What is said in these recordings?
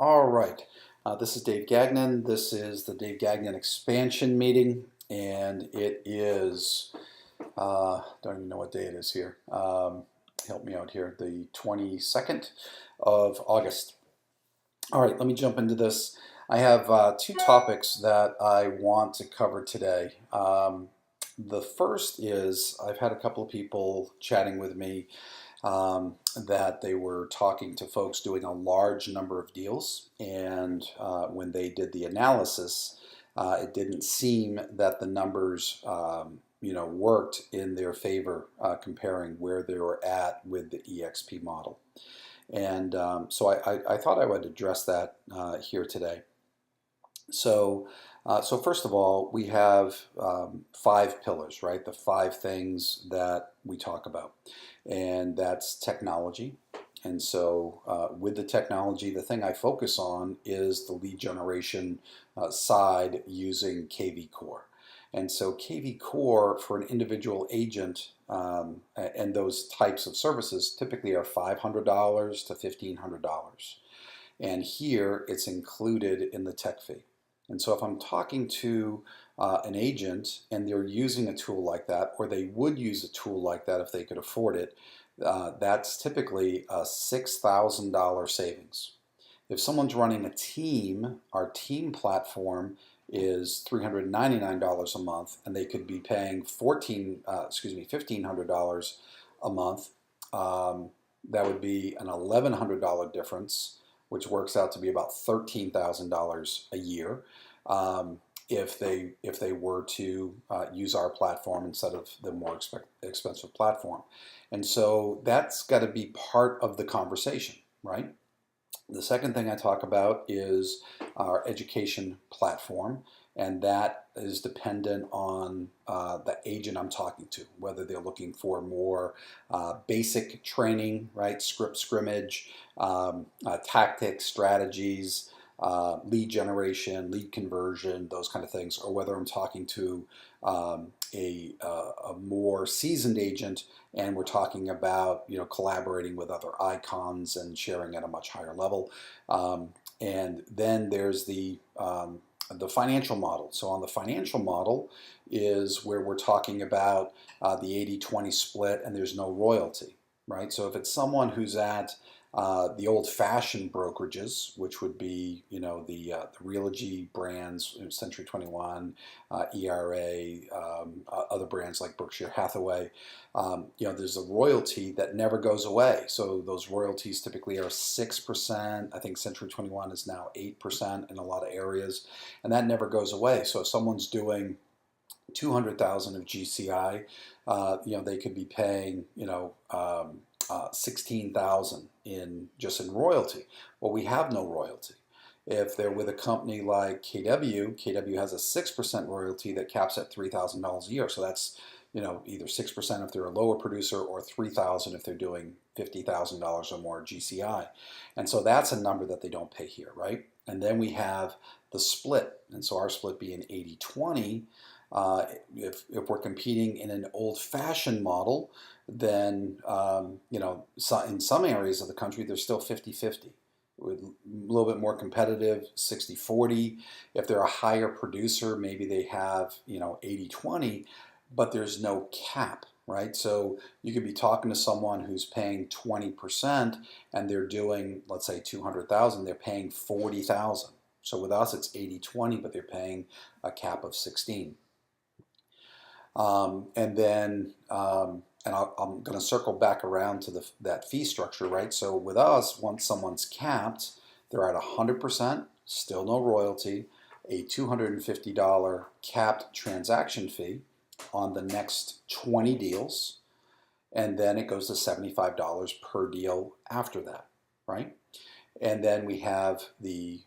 All right. This is Dave Gagnon. This is the Dave Gagnon expansion meeting, and it is, don't even know what day it is here. Help me out here, the 22nd of August. All right, let me jump into this. I have two topics that I want to cover today. The first is I've had a couple of people chatting with me that they were talking to folks doing a large number of deals, and when they did the analysis, it didn't seem that the numbers, worked in their favor, comparing where they were at with the EXP model. And so I thought I would address that here today. So first of all, we have five pillars, right? The five things that we talk about, and that's technology. And so with the technology, the thing I focus on is the lead generation side using KV Core. And so KV Core for an individual agent and those types of services typically are $500 to $1,500. And here it's included in the tech fee. And so if I'm talking to an agent and they're using a tool like that, or they would use a tool like that if they could afford it, that's typically a $6,000 savings. If someone's running a team, our team platform is $399 a month, and they could be paying $1,500 a month. That would be an $1,100 difference, which works out to be about $13,000 a year if they were to use our platform instead of the more expensive platform. And so that's got to be part of the conversation, right? The second thing I talk about is our education platform, and that is dependent on the agent I'm talking to, whether they're looking for more basic training, right, script scrimmage, tactics, strategies, lead generation, lead conversion, those kind of things, or whether I'm talking to a more seasoned agent and we're talking about collaborating with other icons and sharing at a much higher level. And then there's the financial model. So on the financial model is where we're talking about the 80-20 split, and there's no royalty, right? So if it's someone who's at the old-fashioned brokerages, which would be, the Realogy brands, Century 21, ERA, other brands like Berkshire Hathaway, there's a royalty that never goes away. So those royalties typically are 6%. I think Century 21 is now 8% in a lot of areas, and that never goes away. So if someone's doing 200,000 of GCI, they could be paying, 16,000 in royalty. Well, we have no royalty. If they're with a company like KW has a 6% royalty that caps at $3,000 a year. So that's either 6% if they're a lower producer, or 3,000 if they're doing $50,000 or more GCI. And so that's a number that they don't pay here, right? And then we have the split. And so our split being 80-20. If we're competing in an old-fashioned model, then in some areas of the country there's still 50-50, with a little bit more competitive 60-40. If they're a higher producer, maybe they have 80-20, but there's no cap, right? So you could be talking to someone who's paying 20% and they're doing, let's say, 200,000, they're paying 40,000. So with us it's 80-20, but they're paying a cap of 16. And then I'm going to circle back around to that fee structure, right? So with us, once someone's capped, they're at 100%, still no royalty, a $250 capped transaction fee on the next 20 deals, and then it goes to $75 per deal after that, right? And then we have the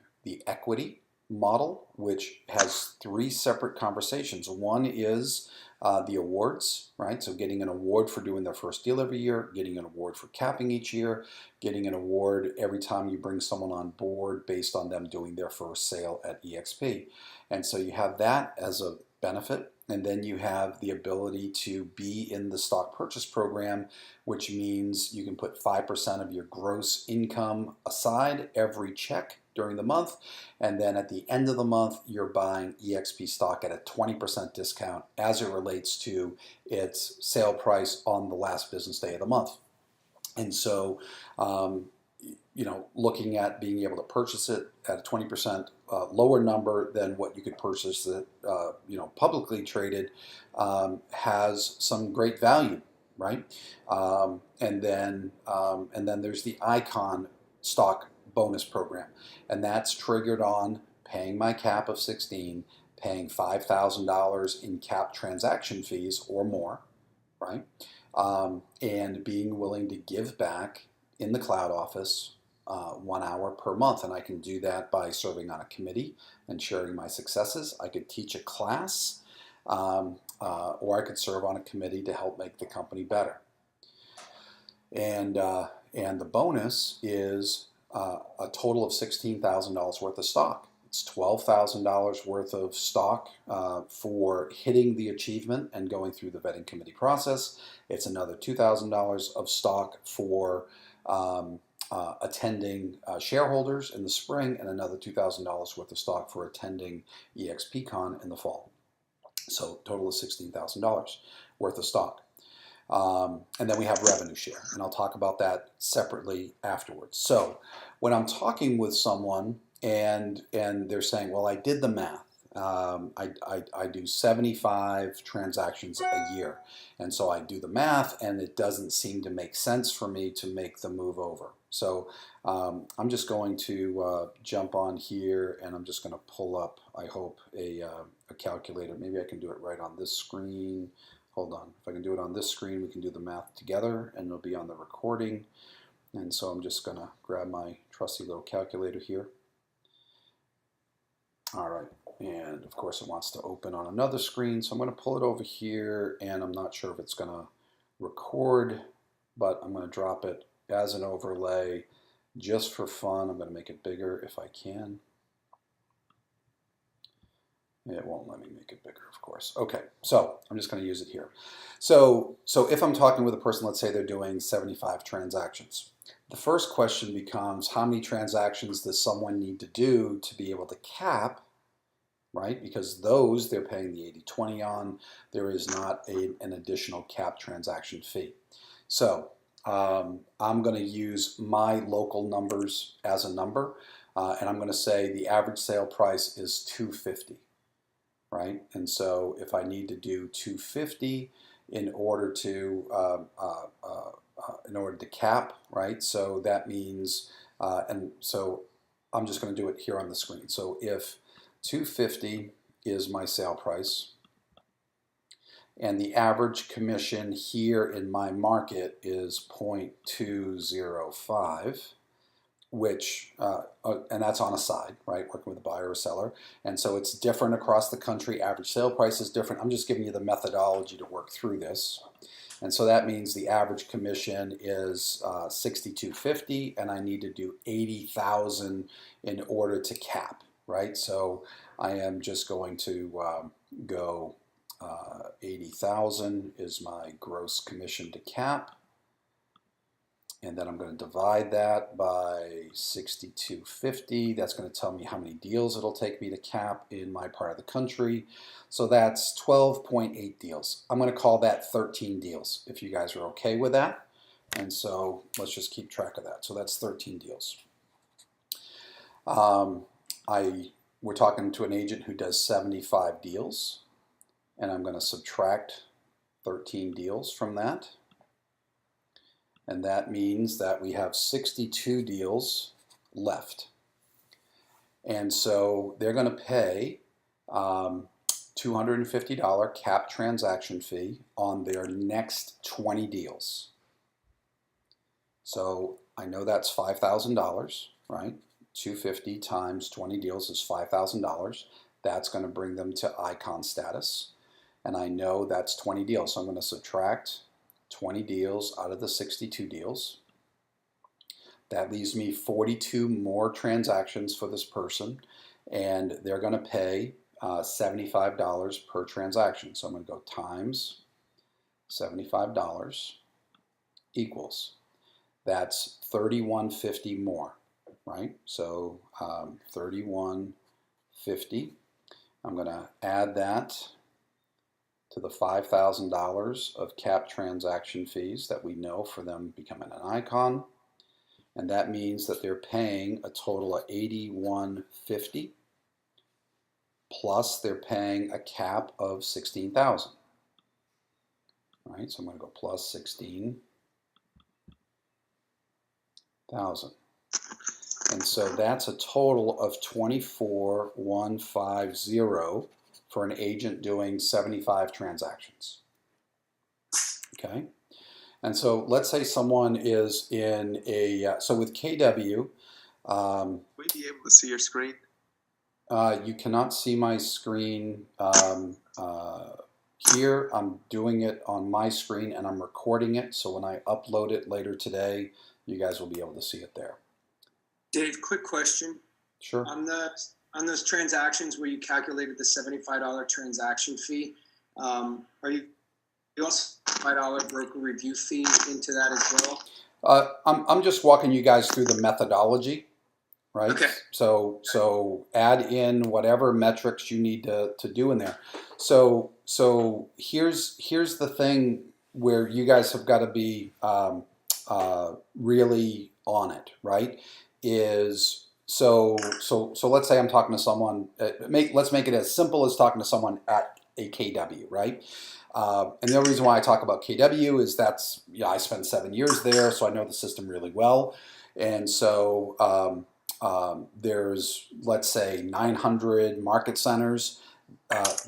equity model, which has three separate conversations. One is the awards, right? So getting an award for doing their first deal every year, getting an award for capping each year, getting an award every time you bring someone on board based on them doing their first sale at EXP. And so you have that as a benefit. And then you have the ability to be in the stock purchase program, which means you can put 5% of your gross income aside every check during the month, and then at the end of the month, you're buying EXP stock at a 20% discount as it relates to its sale price on the last business day of the month. And so, looking at being able to purchase it at a 20% lower number than what you could purchase it, publicly traded, has some great value, right? And then there's the Icon stock bonus program, and that's triggered on paying my cap of 16, paying $5,000 in cap transaction fees or more, right? And being willing to give back in the cloud office 1 hour per month. And I can do that by serving on a committee and sharing my successes. I could teach a class, or I could serve on a committee to help make the company better. And the bonus is a total of $16,000 worth of stock. It's $12,000 worth of stock for hitting the achievement and going through the vetting committee process. It's another $2,000 of stock for attending shareholders in the spring, and another $2,000 worth of stock for attending EXPCon in the fall. So total of $16,000 worth of stock. And then we have revenue share, and I'll talk about that separately afterwards. So when I'm talking with someone and they're saying, well, I did the math. I do 75 transactions a year, and so I do the math, and it doesn't seem to make sense for me to make the move over. So I'm just going to jump on here, and I'm just going to pull up, I hope, a calculator. Maybe I can do it right on this screen. Hold on. If I can do it on this screen, we can do the math together, and it'll be on the recording. And so I'm just going to grab my trusty little calculator here. All right. And of course it wants to open on another screen, so I'm going to pull it over here, and I'm not sure if it's going to record, but I'm going to drop it as an overlay just for fun. I'm going to make it bigger if I can. It won't let me make it bigger, of course. Okay, so I'm just going to use it here. So if I'm talking with a person, let's say they're doing 75 transactions. The first question becomes, how many transactions does someone need to do to be able to cap, right? Because those they're paying the 80/20 on. There is not an additional cap transaction fee. So I'm going to use my local numbers as a number, and I'm going to say the average sale price is $250, right? And so if I need to do $250 in order to cap, right? So that means, and so I'm just going to do it here on the screen. So if $250 is my sale price, and the average commission here in my market is 0.205, which, and that's on a side, right, working with a buyer or seller. And so it's different across the country. Average sale price is different. I'm just giving you the methodology to work through this. And so that means the average commission is $62.50, and I need to do $80,000 in order to cap, right? So I am just going to go 80,000 is my gross commission to cap. And then I'm going to divide that by 6250. That's going to tell me how many deals it'll take me to cap in my part of the country. So that's 12.8 deals. I'm going to call that 13 deals, if you guys are okay with that. And so let's just keep track of that. So that's 13 deals. We're talking to an agent who does 75 deals, and I'm going to subtract 13 deals from that. And that means that we have 62 deals left. And so they're going to pay $250 cap transaction fee on their next 20 deals. So I know that's $5,000, right? 250 times 20 deals is $5,000. That's going to bring them to icon status. And I know that's 20 deals. So I'm going to subtract 20 deals out of the 62 deals. That leaves me 42 more transactions for this person, and they're going to pay $75 per transaction. So I'm going to go times $75 equals, that's $31.50 more. right? So 3150. I'm going to add that to the $5,000 of cap transaction fees that we know for them becoming an icon. And that means that they're paying a total of 8150 plus they're paying a cap of 16,000. All right, so I'm going to go plus 16,000. And so that's a total of 24,150 for an agent doing 75 transactions. Okay. And so let's say someone is in a, so with KW, Will we be able to see your screen? you cannot see my screen here. I'm doing it on my screen and I'm recording it. So when I upload it later today, you guys will be able to see it there. Dave, quick question. Sure. On those transactions where you calculated the $75 transaction fee, are you also $5 broker review fee into that as well? I'm just walking you guys through the methodology, right? Okay. So add in whatever metrics you need to do in there. So here's the thing where you guys have got to be really on it, right? Is so let's say I'm talking to someone. Let's make it as simple as talking to someone at a KW, right? And the only reason why I talk about KW is that's, I spent 7 years there, so I know the system really well. And so there's, let's say, 900 market centers.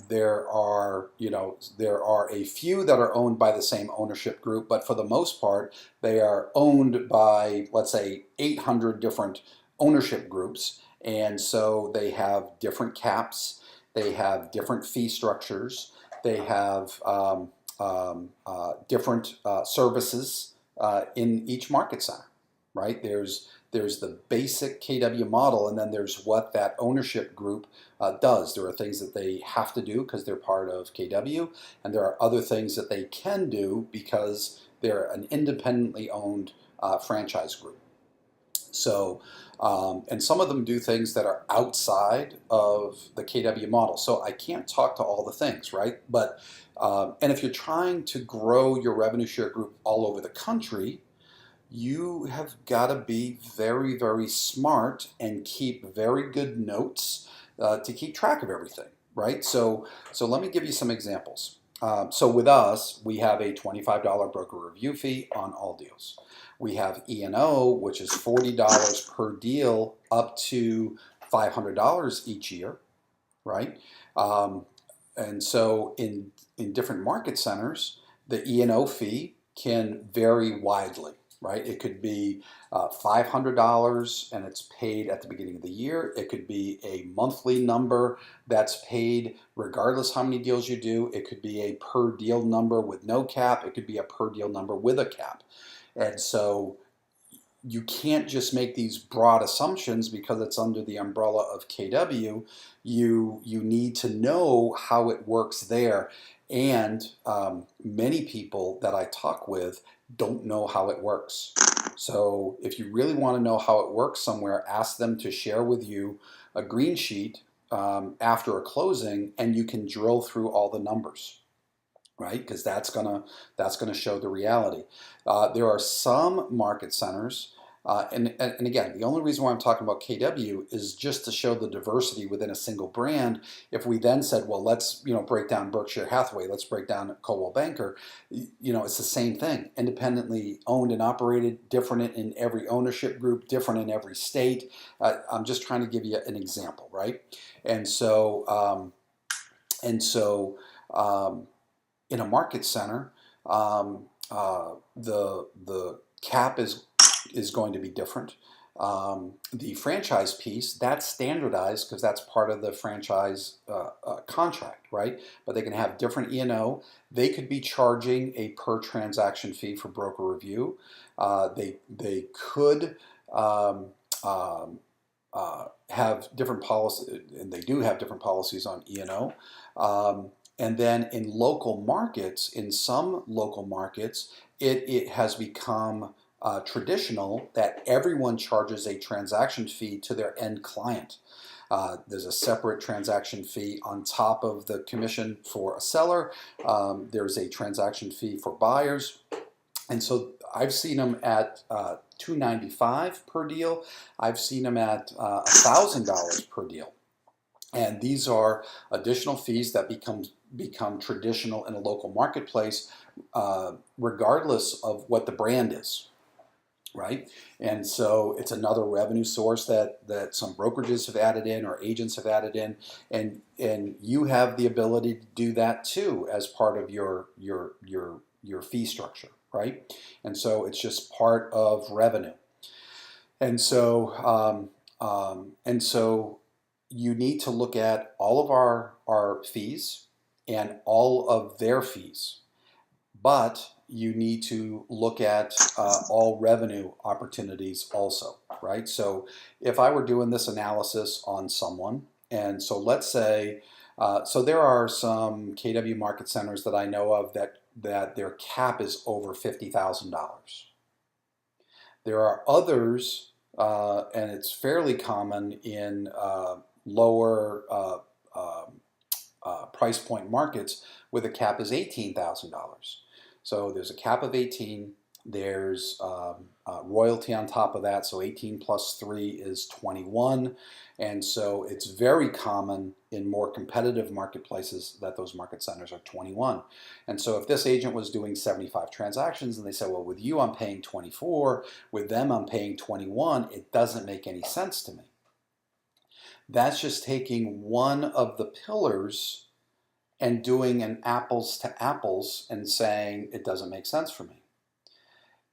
There are a few that are owned by the same ownership group, but for the most part, they are owned by, let's say, 800 different ownership groups. And so they have different caps, they have different fee structures, they have different services in each market center, right? There's the basic KW model, and then there's what that ownership group does. There are things that they have to do because they're part of KW, and there are other things that they can do because they're an independently owned franchise group. So, and some of them do things that are outside of the KW model. So I can't talk to all the things, right? But, and if you're trying to grow your revenue share group all over the country, you have got to be very, very smart and keep very good notes to keep track of everything, right? So let me give you some examples. So with us, we have a $25 broker review fee on all deals. We have E&O, which is $40 per deal up to $500 each year, right? And so in different market centers, the E&O fee can vary widely, right? It could be $500 and it's paid at the beginning of the year. It could be a monthly number that's paid regardless how many deals you do. It could be a per deal number with no cap. It could be a per deal number with a cap. And so you can't just make these broad assumptions because it's under the umbrella of KW. You need to know how it works there. And many people that I talk with don't know how it works. So if you really want to know how it works somewhere, ask them to share with you a green sheet after a closing, and you can drill through all the numbers, right? Because that's gonna show the reality. There are some market centers, and again, the only reason why I'm talking about KW is just to show the diversity within a single brand. If we then said, well, let's break down Berkshire Hathaway, let's break down Coldwell Banker, it's the same thing. Independently owned and operated, different in every ownership group, different in every state. I'm just trying to give you an example, right? And so in a market center, the cap is going to be different. The franchise piece, that's standardized because that's part of the franchise contract, right? But they can have different E&O. They could be charging a per transaction fee for broker review. They could have different policies, and they do have different policies on E&O. And then in local markets, in some local markets, it has become traditional that everyone charges a transaction fee to their end client. There's a separate transaction fee on top of the commission for a seller. There's a transaction fee for buyers. And so I've seen them at $295 per deal. I've seen them at $1,000 per deal. And these are additional fees that become traditional in a local marketplace, regardless of what the brand is, right? And so it's another revenue source that some brokerages have added in or agents have added in, and you have the ability to do that too as part of your fee structure, right? And so it's just part of revenue. And so you need to look at all of our fees and all of their fees, but you need to look at all revenue opportunities also, right? So if I were doing this analysis on someone, and so let's say, so there are some KW market centers that I know of that their cap is over $50,000. There are others, and it's fairly common in lower price point markets where the cap is $18,000. So there's a cap of 18. There's royalty on top of that. So 18 plus 3 is 21. And so it's very common in more competitive marketplaces that those market centers are 21. And so if this agent was doing 75 transactions and they said, well, with you I'm paying 24, with them I'm paying 21, it doesn't make any sense to me. That's just taking one of the pillars and doing an apples to apples and saying it doesn't make sense for me.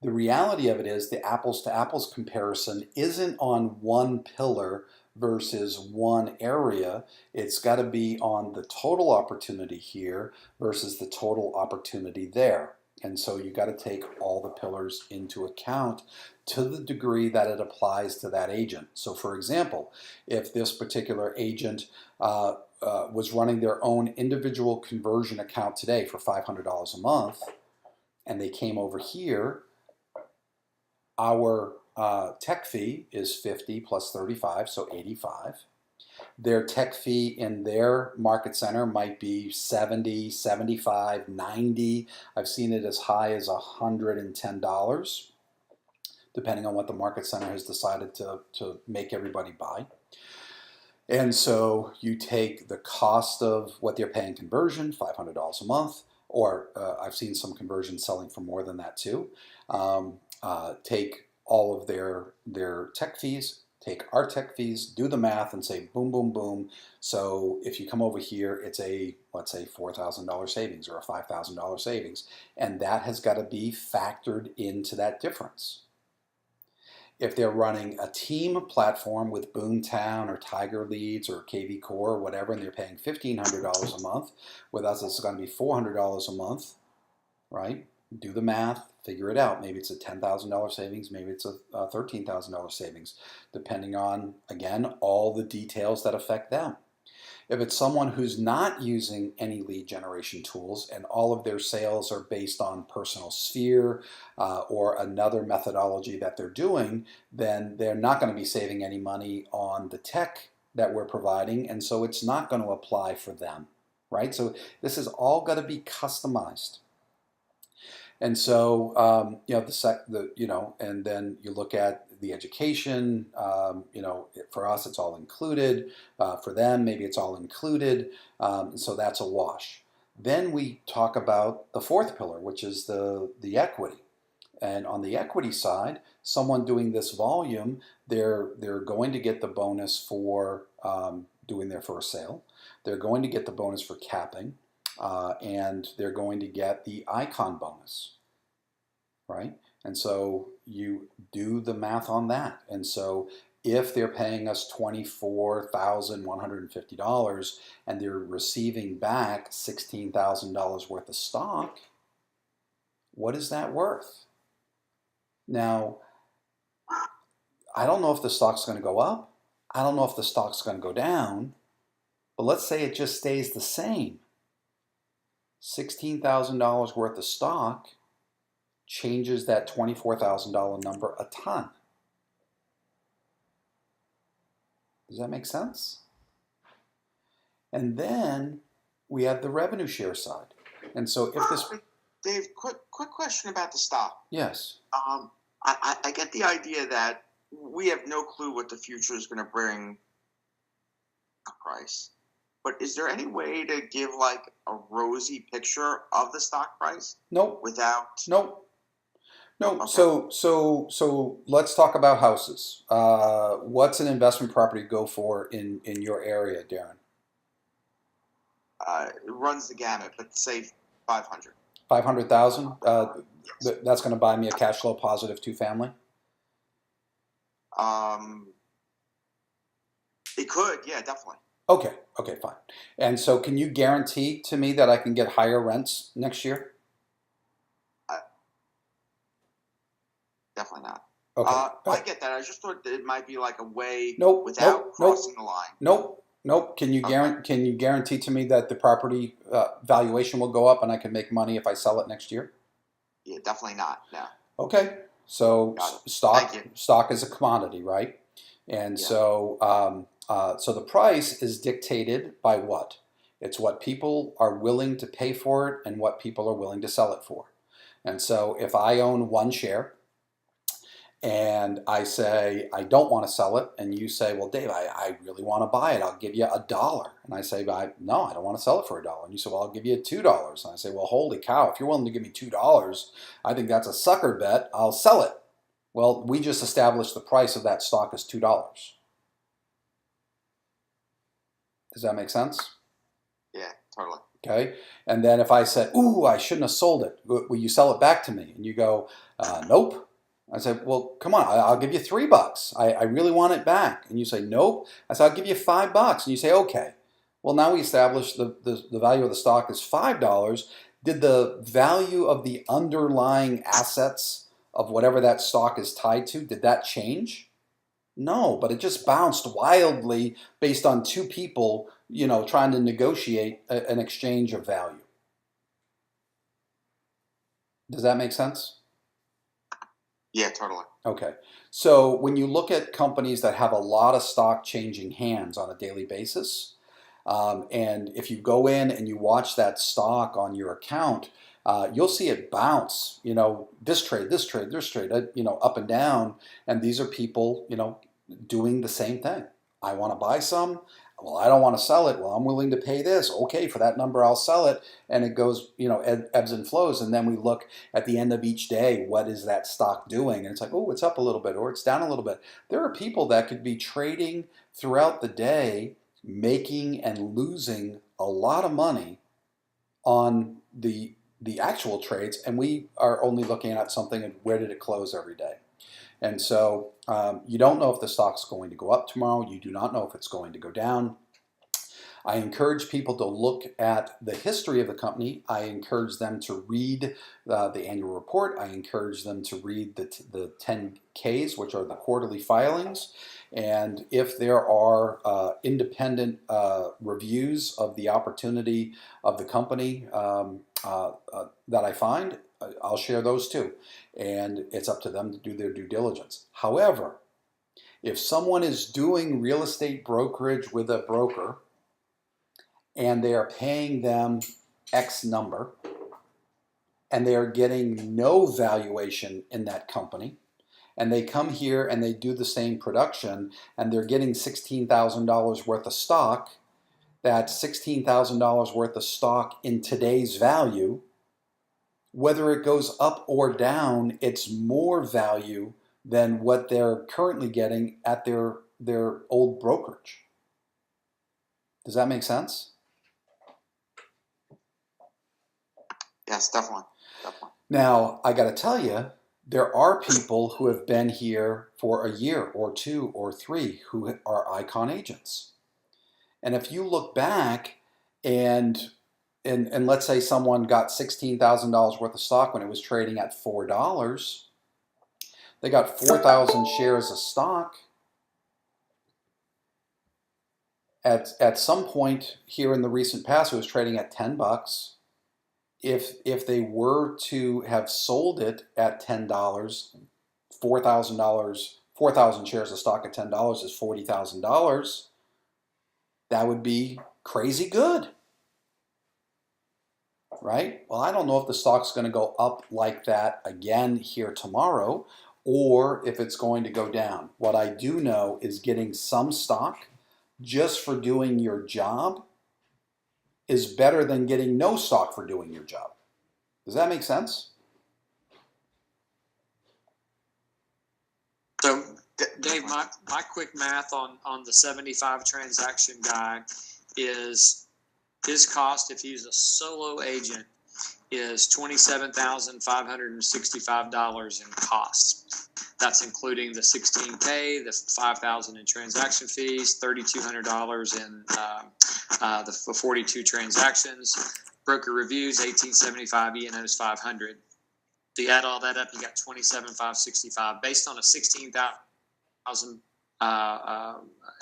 The reality of it is the apples to apples comparison isn't on one pillar versus one area. It's got to be on the total opportunity here versus the total opportunity there. And so you got to take all the pillars into account to the degree that it applies to that agent. So for example, if this particular agent was running their own individual conversion account today for $500 a month, and they came over here, our tech fee is 50 plus 35, so 85. Their tech fee in their market center might be 70, 75, 90. I've seen it as high as $110, depending on what the market center has decided to make everybody buy. And so you take the cost of what they're paying conversion, $500 a month, or I've seen some conversions selling for more than that too. Take all of their tech fees, take our tech fees, do the math and say boom, boom, boom. So if you come over here, it's a, let's say $4,000 savings or a $5,000 savings. And that has got to be factored into that difference. If they're running a team platform with Boomtown or Tiger Leads or KV Core or whatever, and they're paying $1,500 a month, with us it's going to be $400 a month, right? Do the math, figure it out. Maybe it's a $10,000 savings, maybe it's a $13,000 savings, depending on, again, all the details that affect them. If it's someone who's not using any lead generation tools and all of their sales are based on Personal Sphere or another methodology that they're doing, then they're not going to be saving any money on the tech that we're providing, and so it's not going to apply for them, right? So this is all got to be customized. And so, and then you look at the education, for us, it's all included. For them, maybe it's all included. So that's a wash. Then we talk about the fourth pillar, which is the equity. And on the equity side, someone doing this volume, they're going to get the bonus for doing their first sale. They're going to get the bonus for capping. And they're going to get the icon bonus, right? And so you do the math on that. And so if they're paying us $24,150 and they're receiving back $16,000 worth of stock, what is that worth? Now, I don't know if the stock's going to go up. I don't know if the stock's going to go down. But let's say it just stays the same. $16,000 worth of stock changes that $24,000 number a ton. Does that make sense? And then we have the revenue share side. And so if this, Dave, quick question about the stock. yes, I get the idea that we have no clue what the future is going to bring a price. But is there any way to give like a rosy picture of the stock price nope, without? nope. No, Okay. so let's talk about houses. What's an investment property go for in your area, Darren? It runs the gamut, but say 500. 500,000. That's going to buy me a cash flow positive two-family. It could, yeah, definitely. Okay, fine. And so, can you guarantee to me that I can get higher rents next year? Definitely not. Okay. I get that. I just thought that it might be like a way Nope, without nope, crossing the line. Nope. Can you guarantee to me that the property valuation will go up and I can make money if I sell it next year? Yeah, definitely not. No. Okay. So Got it. stock Thank you. stock is a commodity, right? And Yeah. so the price is dictated by what? It's what people are willing to pay for it and what people are willing to sell it for. And so if I own one share and I say, I don't want to sell it, and you say, well, Dave, I really want to buy it. I'll give you $1. And I say, no, I don't want to sell it for $1. And you say, well, I'll give you $2. And I say, well, holy cow, if you're willing to give me $2, I think that's a sucker bet. I'll sell it. Well, we just established the price of that stock is $2. Does that make sense? Yeah, totally. Okay. And then if I said, ooh, I shouldn't have sold it, will you sell it back to me? And you go, nope. I said, well, come on, I'll give you $3. I really want it back. And you say, nope. I said, I'll give you $5. And you say, okay. Well, now we established the value of the stock is $5. Did the value of the underlying assets of whatever that stock is tied to, did that change? No, but it just bounced wildly based on two people, trying to negotiate an exchange of value. Does that make sense? Yeah, totally. Okay. So when you look at companies that have a lot of stock changing hands on a daily basis, and if you go in and you watch that stock on your account, you'll see it bounce, this trade, up and down. And these are people, doing the same thing. I want to buy some. Well, I don't want to sell it. Well, I'm willing to pay this. Okay, for that number, I'll sell it. And it goes, ebbs and flows. And then we look at the end of each day, what is that stock doing? And it's like, oh, it's up a little bit or it's down a little bit. There are people that could be trading throughout the day, making and losing a lot of money on the actual trades. And we are only looking at something and where did it close every day. And so you don't know if the stock's going to go up tomorrow. You do not know if it's going to go down. I encourage people to look at the history of the company. I encourage them to read the annual report. I encourage them to read the 10Ks, which are the quarterly filings. And if there are independent reviews of the opportunity of the company that I find, I'll share those too. And it's up to them to do their due diligence. However, if someone is doing real estate brokerage with a broker and they are paying them X number and they are getting no valuation in that company, and they come here and they do the same production and they're getting $16,000 worth of stock, that's $16,000 worth of stock in today's value. Whether it goes up or down, it's more value than what they're currently getting at their old brokerage. Does that make sense? Yes, definitely. Now, I got to tell you, there are people who have been here for a year or 2 or 3 who are Icon agents. And if you look back and let's say someone got $16,000 worth of stock when it was trading at $4, they got 4,000 shares of stock. At some point here in the recent past, it was trading at $10. if they were to have sold it at $10, $4,000, 4,000 shares of stock at $10 is $40,000. That would be crazy good, right? Well, I don't know if the stock's going to go up like that again here tomorrow, or if it's going to go down. What I do know is getting some stock just for doing your job is better than getting no stock for doing your job. Does that make sense? So, Dave, my quick math on the 75 transaction guy is his cost if he's a solo agent is $27,565 in costs. That's including the $16K, the $5,000 in transaction fees, $3,200 in the 42 transactions, broker reviews, $1,875, E&O's $500. So you add all that up, you got $27,565 based on a 16,000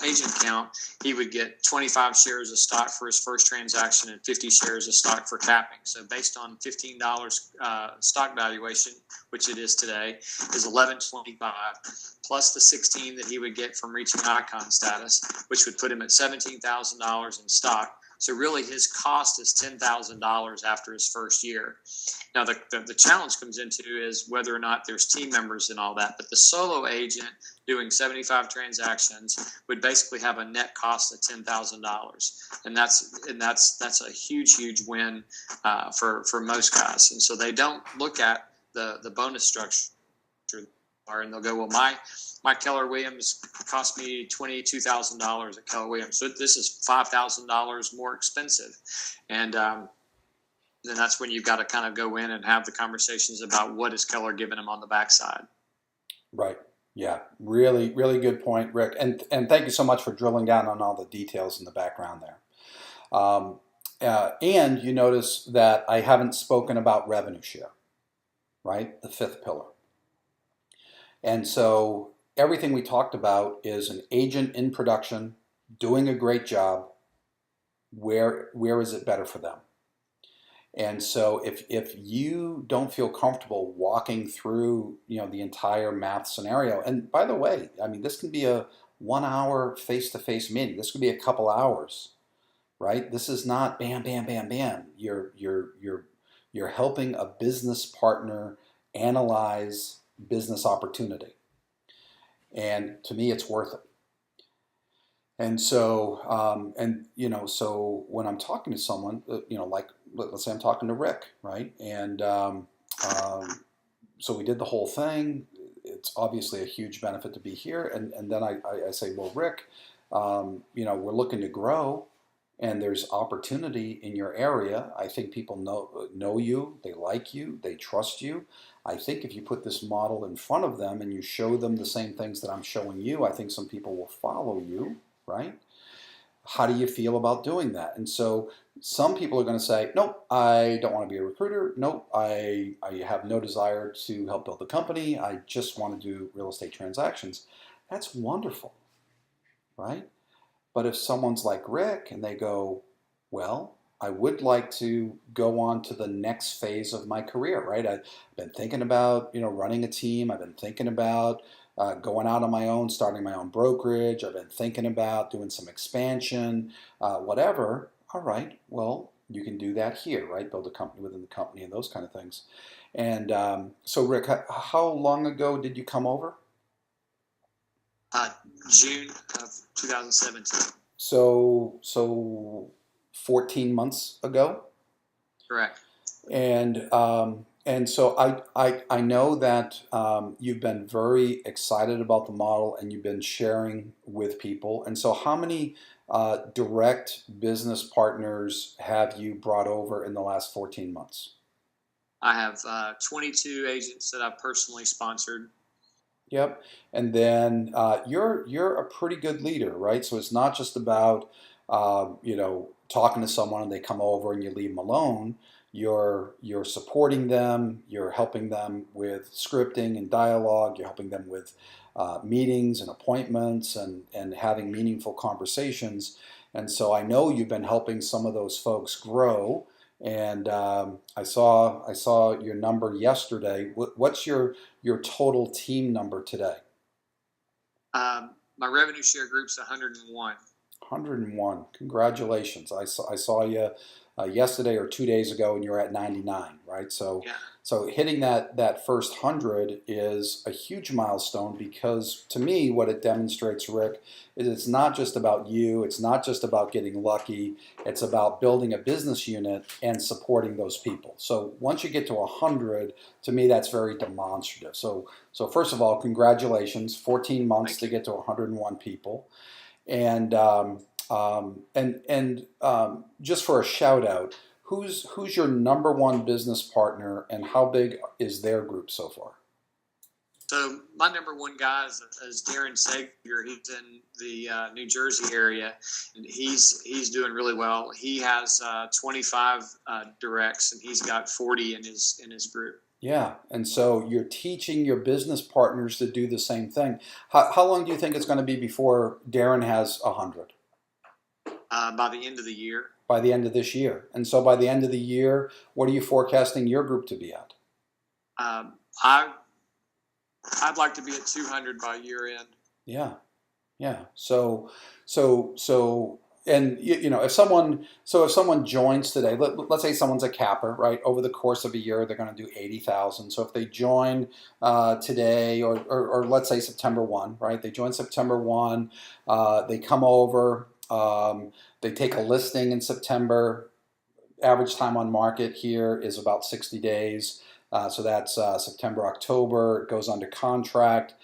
agent count. He would get 25 shares of stock for his first transaction and 50 shares of stock for capping. So based on $15 stock valuation, which it is today, is $11.25 plus the 16 that he would get from reaching icon status, which would put him at $17,000 in stock. So really his cost is $10,000 after his first year. Now the challenge comes into is whether or not there's team members and all that. But the solo agent doing 75 transactions would basically have a net cost of $10,000, and that's a huge win for most guys. And so they don't look at the bonus structure, and they'll go, well, my Keller Williams cost me $22,000 at Keller Williams, so this is $5,000 more expensive, and then that's when you've got to kind of go in and have the conversations about what is Keller giving them on the backside. Right. Yeah. Really, really good point, Rick. And thank you so much for drilling down on all the details in the background there. And you notice that I haven't spoken about revenue share, right? The fifth pillar. And so everything we talked about is an agent in production doing a great job. Where is it better for them? And so if you don't feel comfortable walking through, the entire math scenario, and by the way, I mean, this can be a 1 hour face-to-face meeting. This could be a couple hours, right? This is not bam, bam, bam, bam. You're helping a business partner analyze business opportunity. And to me, it's worth it. And so, so when I'm talking to someone, like let's say I'm talking to Rick, right? And so we did the whole thing. It's obviously a huge benefit to be here. And then I say, well, Rick, we're looking to grow, and there's opportunity in your area. I think people know you, they like you, they trust you. I think if you put this model in front of them and you show them the same things that I'm showing you, I think some people will follow you, right? How do you feel about doing that? And so some people are going to say, nope, I don't want to be a recruiter. Nope, I have no desire to help build a company. I just want to do real estate transactions. That's wonderful, right? But if someone's like Rick and they go, well, I would like to go on to the next phase of my career, right? I've been thinking about, running a team. I've been thinking about going out on my own, starting my own brokerage. I've been thinking about doing some expansion, whatever. All right, well, you can do that here, right? Build a company within the company and those kind of things. And so, Rick, how long ago did you come over? June of 2017. So 14 months ago? Correct. And so I know that you've been very excited about the model and you've been sharing with people. And so how many direct business partners have you brought over in the last 14 months? I have 22 agents that I've personally sponsored. Yep. And then you're a pretty good leader, right? So it's not just about talking to someone and they come over and you leave them alone. You're supporting them. You're helping them with scripting and dialogue. You're helping them with meetings and appointments and having meaningful conversations. And so I know you've been helping some of those folks grow. And I saw your number yesterday. What's your total team number today? My revenue share group's 101. 101. Congratulations. I saw you yesterday or 2 days ago, and you're at 99, right? So Yeah. so hitting that first 100 is a huge milestone, because to me, what it demonstrates, Rick, is it's not just about you. It's not just about getting lucky. It's about building a business unit and supporting those people. So once you get to 100, to me, that's very demonstrative. So first of all, congratulations. 14 months Thank to you. get to 101 people. And just for a shout out, who's your number one business partner, and how big is their group so far? So my number one guy is Darren Sager. He's in the New Jersey area, and he's doing really well. He has 25 directs, and he's got 40 in his group. Yeah, and so you're teaching your business partners to do the same thing. How long do you think it's going to be before Darren has 100? By the end of the year. By the end of this year. And so by the end of the year, what are you forecasting your group to be at? I'd like to be at 200 by year end. Yeah, yeah. And if someone joins today, let's say someone's a capper, right? Over the course of a year, they're going to do 80,000. So if they join today, or let's say September 1, right? They join September 1, they come over, they take a listing in September. Average time on market here is about 60 days. So that's September, October. It goes under contract.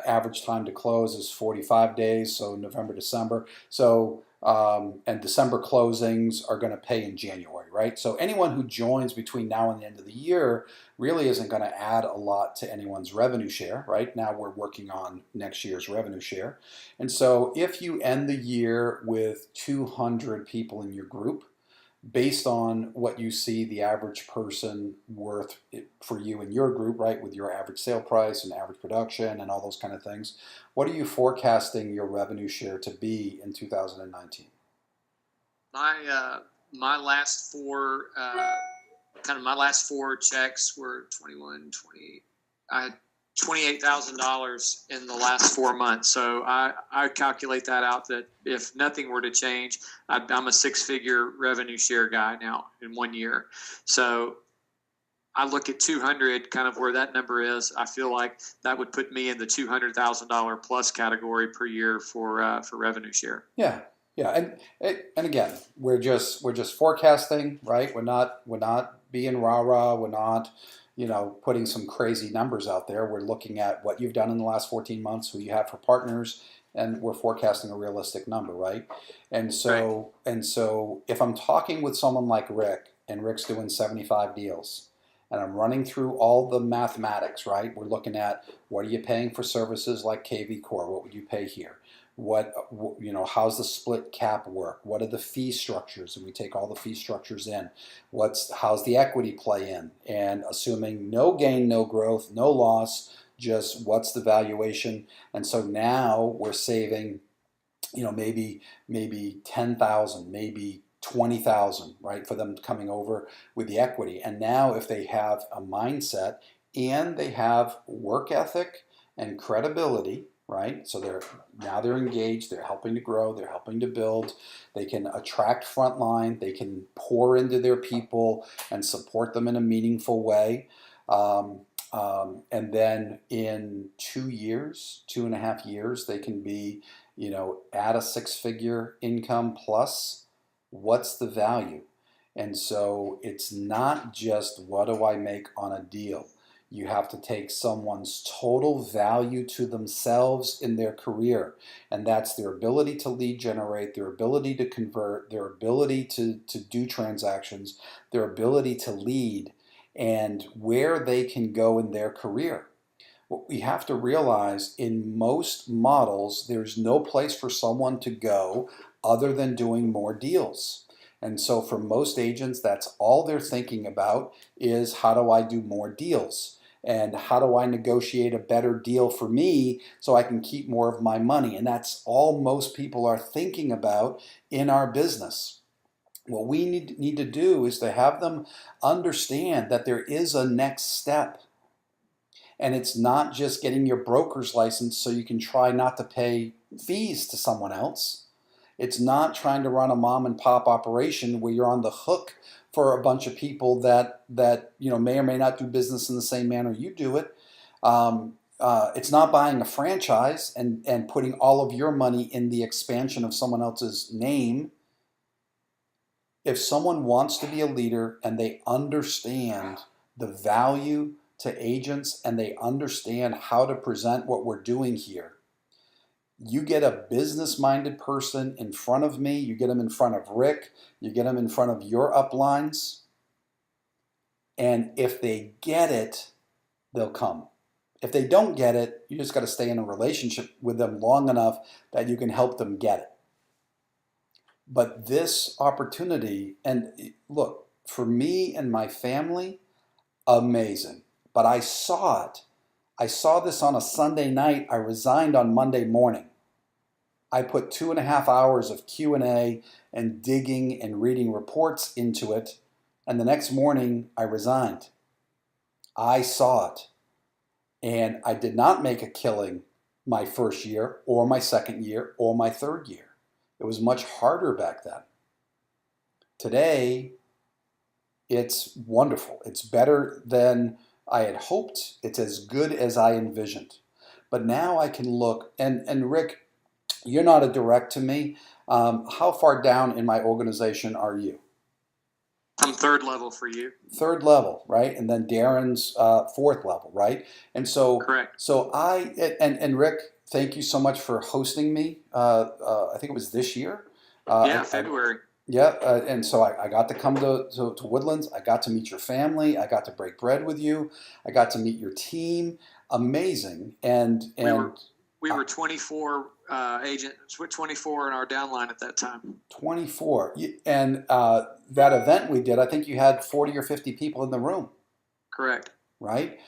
Average time to close is 45 days. So November, December. So and December closings are going to pay in January, right? So anyone who joins between now and the end of the year really isn't going to add a lot to anyone's revenue share, right? Now we're working on next year's revenue share. And so if you end the year with 200 people in your group, based on what you see the average person worth for you in your group, right, with your average sale price and average production and all those kind of things, what are you forecasting your revenue share to be in 2019? My last four my last four checks were 21, 20. I had $28,000 in the last 4 months. So I calculate that out, that if nothing were to change, I'm a six-figure revenue share guy now in 1 year. So I look at 200, kind of where that number is. I feel like that would put me in the $200,000 plus category per year for revenue share. Yeah, yeah, and again, we're just forecasting, right? We're not being rah-rah. We're not putting some crazy numbers out there. We're looking at what you've done in the last 14 months, who you have for partners, and we're forecasting a realistic number, right? And so if I'm talking with someone like Rick, and Rick's doing 75 deals, and I'm running through all the mathematics, right? We're looking at, what are you paying for services like KV Core? What would you pay here? How's the split cap work? What are the fee structures? And we take all the fee structures in. How's the equity play in? And assuming no gain, no growth, no loss, just what's the valuation? And so now we're saving, maybe 10,000, maybe 20,000, right, for them coming over with the equity. And now if they have a mindset and they have work ethic and credibility, right? So they're engaged, they're helping to grow, they're helping to build, they can attract frontline, they can pour into their people and support them in a meaningful way. And then in 2 years, 2.5 years, they can be, at a six-figure income plus. What's the value? And so it's not just, what do I make on a deal? You have to take someone's total value to themselves in their career. And that's their ability to lead generate, their ability to convert, their ability to do transactions, their ability to lead, and where they can go in their career. What we have to realize, in most models, there's no place for someone to go other than doing more deals. And so for most agents, that's all they're thinking about is, how do I do more deals? And how do I negotiate a better deal for me so I can keep more of my money? And that's all most people are thinking about in our business. What we need to do is to have them understand that there is a next step. And it's not just getting your broker's license so you can try not to pay fees to someone else. It's not trying to run a mom and pop operation where you're on the hook for a bunch of people that may or may not do business in the same manner you do it. It's not buying a franchise and putting all of your money in the expansion of someone else's name. If someone wants to be a leader and they understand the value to agents and they understand how to present what we're doing here, you get a business-minded person in front of me, you get them in front of Rick, you get them in front of your uplines, and if they get it, they'll come. If they don't get it, you just got to stay in a relationship with them long enough that you can help them get it. But this opportunity, and look, for me and my family, amazing. But I saw it. I saw this on a Sunday night. I resigned on Monday morning. I put 2.5 hours of Q&A and digging and reading reports into it. And the next morning, I resigned. I saw it. And I did not make a killing my first year or my second year or my third year. It was much harder back then. Today, it's wonderful. It's better than I had hoped. It's as good as I envisioned. But now I can look, and Rick, you're not a direct to me. How far down in my organization are you? I'm third level for you. Third level, right? And then Darren's fourth level, right? And so, Correct. So and Rick, thank you so much for hosting me. I think it was this year. February. And so I got to come to Woodlands. I got to meet your family. I got to break bread with you. I got to meet your team. Amazing. And we were 24 agents, 24 in our downline at that time. 24. And that event we did, I think you had 40 or 50 people in the room. Correct. Right?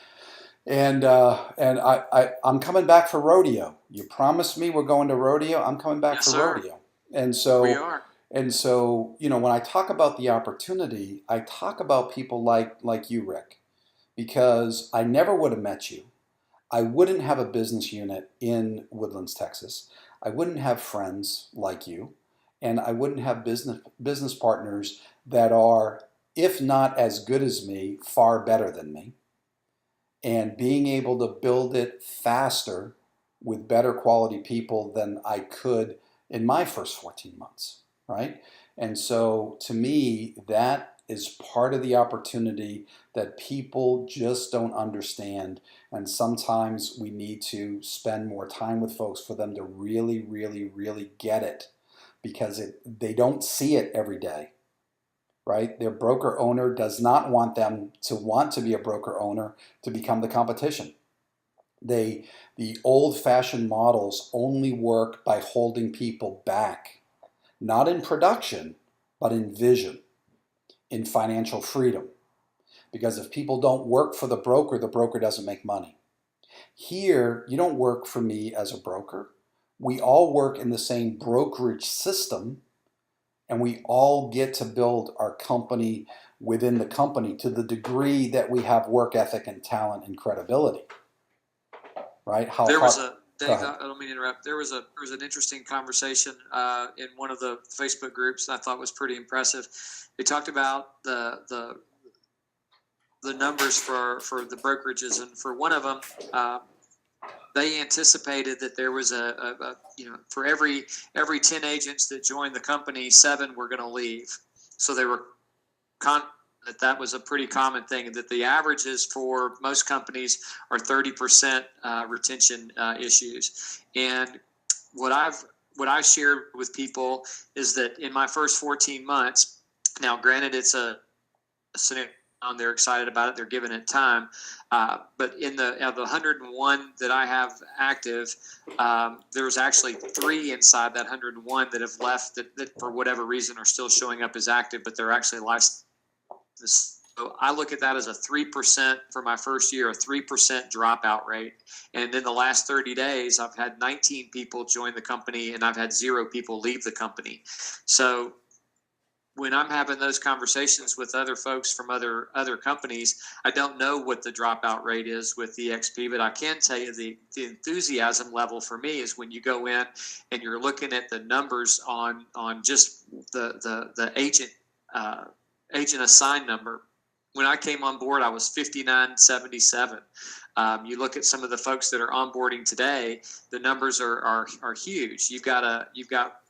And I'm coming back for rodeo. You promised me we're going to rodeo. I'm coming back for rodeo. And so we are. And so, when I talk about the opportunity, I talk about people like you, Rick, because I never would have met you. I wouldn't have a business unit in Woodlands, Texas. I wouldn't have friends like you, and I wouldn't have business partners that are, if not as good as me, far better than me. And being able to build it faster with better quality people than I could in my first 14 months. Right? And so to me, that is part of the opportunity that people just don't understand. And sometimes we need to spend more time with folks for them to really, really, really get it, because they don't see it every day. Right? Their broker owner does not want them to want to be a broker owner to become the competition. The old-fashioned models only work by holding people back. Not in production, but in vision, in financial freedom. Because if people don't work for the broker doesn't make money. Here, you don't work for me as a broker. We all work in the same brokerage system, and we all get to build our company within the company to the degree that we have work ethic and talent and credibility. Right? Dave, I don't mean to interrupt. There was an interesting conversation in one of the Facebook groups that I thought was pretty impressive. They talked about the numbers for the brokerages, and for one of them, they anticipated that there was for every 10 agents that joined the company, 7 were going to leave. So they were that was a pretty common thing, and that the averages for most companies are 30% retention issues. And what I shared with people is that in my first 14 months, now granted it's a scenario, they're excited about it, they're giving it time, but in the 101 that I have active, there was actually 3 inside that 101 that have left that for whatever reason are still showing up as active, but they're actually licensed. So I look at that as a 3% for my first year, a 3% dropout rate. And in the last 30 days, I've had 19 people join the company, and I've had 0 people leave the company. So when I'm having those conversations with other folks from other companies, I don't know what the dropout rate is with EXP, but I can tell you the enthusiasm level for me is when you go in and you're looking at the numbers on just the agent assigned number. When I came on board, I was 5977. You look at some of the folks that are onboarding today, the numbers are huge. You've got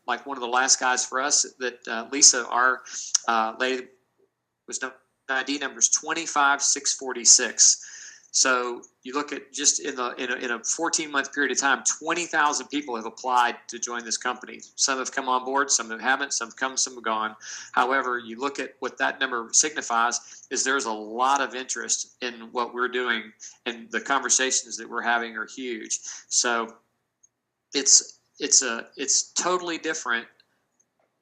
like one of the last guys for us that Lisa, our lady, was ID number is 25646. So you look at just in a 14-month period of time, 20,000 people have applied to join this company. Some have come on board, some haven't, some have come, some have gone. However, you look at what that number signifies is there's a lot of interest in what we're doing, and the conversations that we're having are huge. So it's totally different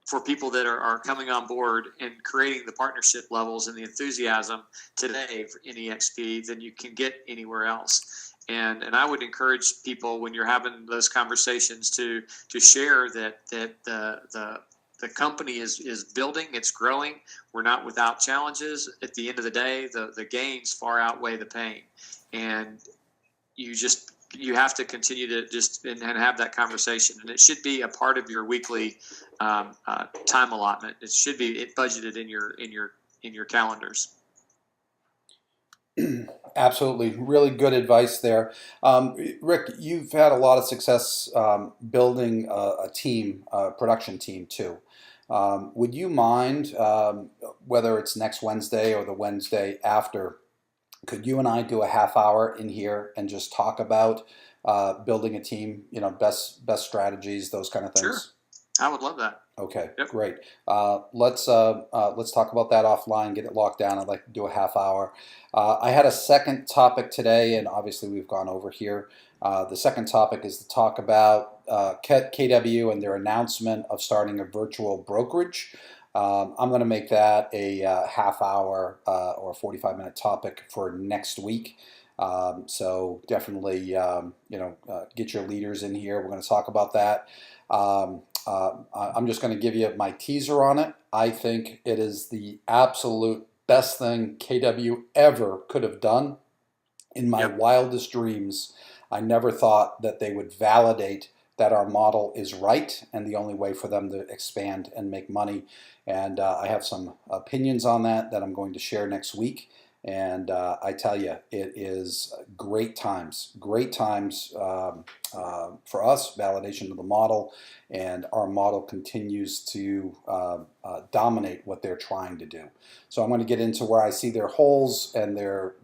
for people that are coming on board and creating the partnership levels and the enthusiasm today in EXP than you can get anywhere else. And I would encourage people when you're having those conversations to share that the company is building, it's growing. We're not without challenges. At the end of the day, the gains far outweigh the pain. And you have to continue to just and have that conversation, and it should be a part of your weekly time allotment. It should be budgeted in your calendars. Absolutely, really good advice there, Rick. You've had a lot of success building a team, a production team too. Would you mind, whether it's next Wednesday or the Wednesday after, could you and I do a half hour in here and just talk about building a team, best strategies, those kind of things? Sure. I would love that. Okay, Yep. great. Let's talk about that offline, get it locked down. I'd like to do a half hour. I had a second topic today, and obviously we've gone over here. The second topic is to talk about KW and their announcement of starting a virtual brokerage. I'm going to make that a half hour or 45-minute topic for next week. So definitely, get your leaders in here. We're going to talk about that. I'm just going to give you my teaser on it. I think it is the absolute best thing KW ever could have done. In my wildest dreams, I never thought that they would validate that our model is right and the only way for them to expand and make money. And I have some opinions on that I'm going to share next week. And I tell you, it is great times for us, validation of the model, and our model continues to dominate what they're trying to do. So I'm going to get into where I see their holes and their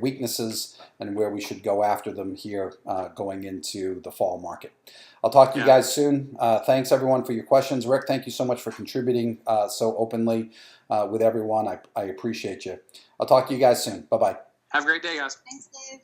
weaknesses and where we should go after them here going into the fall market. I'll talk to you guys soon. Thanks everyone for your questions. Rick, thank you so much for contributing so openly with everyone. I appreciate you. I'll talk to you guys soon. Bye-bye. Have a great day, guys. Thanks, Dave.